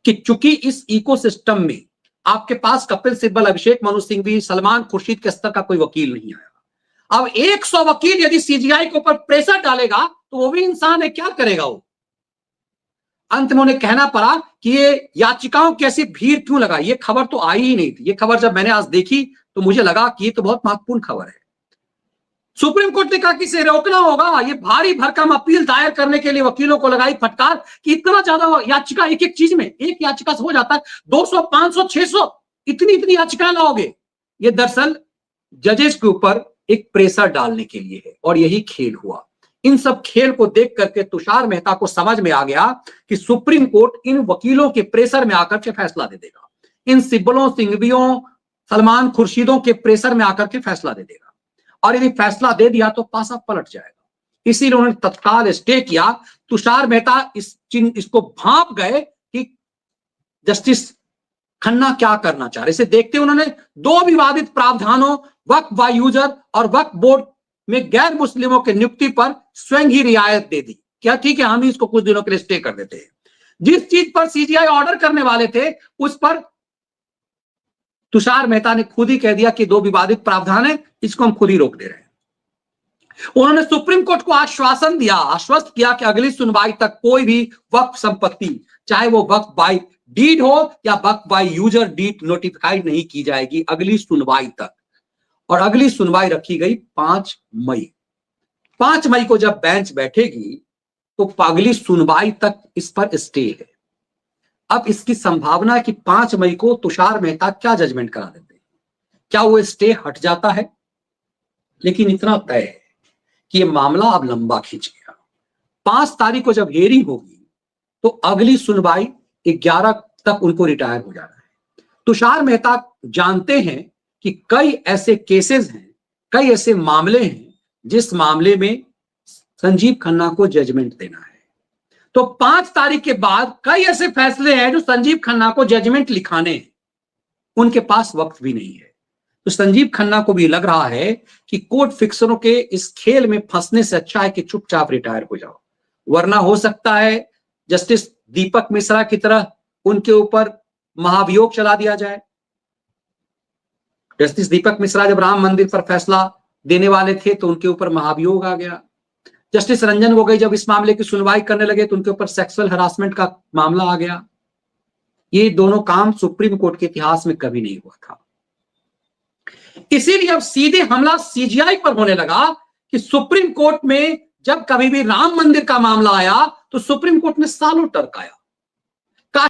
कि चूंकि इस इकोसिस्टम में आपके पास कपिल सिब्बल, अभिषेक मनु सिंघवी, सलमान खुर्शीद के स्तर का कोई वकील नहीं आया। अब 100 वकील यदि सीजीआई के ऊपर प्रेशर डालेगा तो वो भी इंसान है, क्या करेगा वो? अंत में उन्हें कहना पड़ा कि ये याचिकाओं की ऐसी भीड़ क्यों लगाई। ये खबर तो आई ही नहीं थी। ये खबर जब मैंने आज देखी तो मुझे लगा कि ये तो बहुत महत्वपूर्ण खबर है। सुप्रीम कोर्ट ने कहा कि इसे रोकना होगा। ये भारी भरकम अपील दायर करने के लिए वकीलों को लगाई फटकार कि इतना ज्यादा याचिका एक एक चीज में, एक याचिका से हो जाता है 200, 500, 600, इतनी याचिकाएं लाओगे। ये दरअसल जजेस के ऊपर एक प्रेशर डालने के लिए है और यही खेल हुआ। इन सब खेल को देख करके तुषार मेहता को समझ में आ गया कि सुप्रीम कोर्ट इन वकीलों के प्रेशर में आकर के फैसला दे देगा, इन सिब्बलों, सिंघवियों, सलमान खुर्शीदों के प्रेशर में आकर के फैसला दे देगा, और यदि फैसला दे दिया तो पासा पलट जाएगा। इसीलिए उन्होंने तत्काल स्टे किया। तुषार मेहता इसको भांप गए कि जस्टिस खन्ना क्या करना चाह रहे। इसे देखते उन्होंने 2 विवादित प्रावधानों, वक्फ बाय यूजर और वक्फ बोर्ड में गैर मुस्लिमों की नियुक्ति पर स्वयं ही रियायत दे दी। क्या ठीक है, हम ही इसको कुछ दिनों के लिए स्टे कर देते हैं। जिस चीज पर सीजीआई ऑर्डर करने वाले थे उस पर तुषार मेहता ने खुद ही कह दिया कि 2 विवादित प्रावधान है, इसको हम खुद ही रोक दे रहे हैं। उन्होंने सुप्रीम कोर्ट को आश्वासन दिया, आश्वस्त किया कि अगली सुनवाई तक कोई भी वक्फ संपत्ति, चाहे वो वक्फ बाय डीड हो या वक्फ बाय यूजर डीड, नोटिफाइड नहीं की जाएगी अगली सुनवाई तक। और अगली सुनवाई रखी गई 5 मई। 5 मई को जब बेंच बैठेगी तो अगली सुनवाई तक इस पर स्टे है। अब इसकी संभावना है कि 5 मई को तुषार मेहता क्या जजमेंट करा देते हैं, क्या वो स्टे हट जाता है? लेकिन इतना तय है कि ये मामला अब लंबा खिंच गया। 5 तारीख को जब हियरिंग होगी तो अगली सुनवाई 11 तक उनको रिटायर हो जाना है। तुषार मेहता जानते हैं कि कई ऐसे केसेस हैं, कई ऐसे मामले हैं जिस मामले में संजीव खन्ना को जजमेंट देना है। तो 5 तारीख के बाद कई ऐसे फैसले हैं जो संजीव खन्ना को जजमेंट लिखाने हैं, उनके पास वक्त भी नहीं है। तो संजीव खन्ना को भी लग रहा है कि कोर्ट फिक्सरों के इस खेल में फंसने से अच्छा है कि चुपचाप रिटायर हो जाओ, वरना हो सकता है जस्टिस दीपक मिश्रा की तरह उनके ऊपर महाभियोग चला दिया जाए। जस्टिस दीपक मिश्रा जब राम मंदिर पर फैसला देने वाले थे तो उनके ऊपर महाभियोग आ गया। जस्टिस रंजन गोगोई जब इस मामले की सुनवाई करने लगे तो उनके ऊपर सेक्सुअल हरासमेंट का मामला आ गया। ये दोनों काम सुप्रीम कोर्ट के इतिहास में कभी नहीं हुआ था। इसीलिए अब सीधे हमला सीजीआई पर होने लगा कि सुप्रीम कोर्ट में जब कभी भी राम मंदिर का मामला आया तो सुप्रीम कोर्ट ने सालों टरकाया।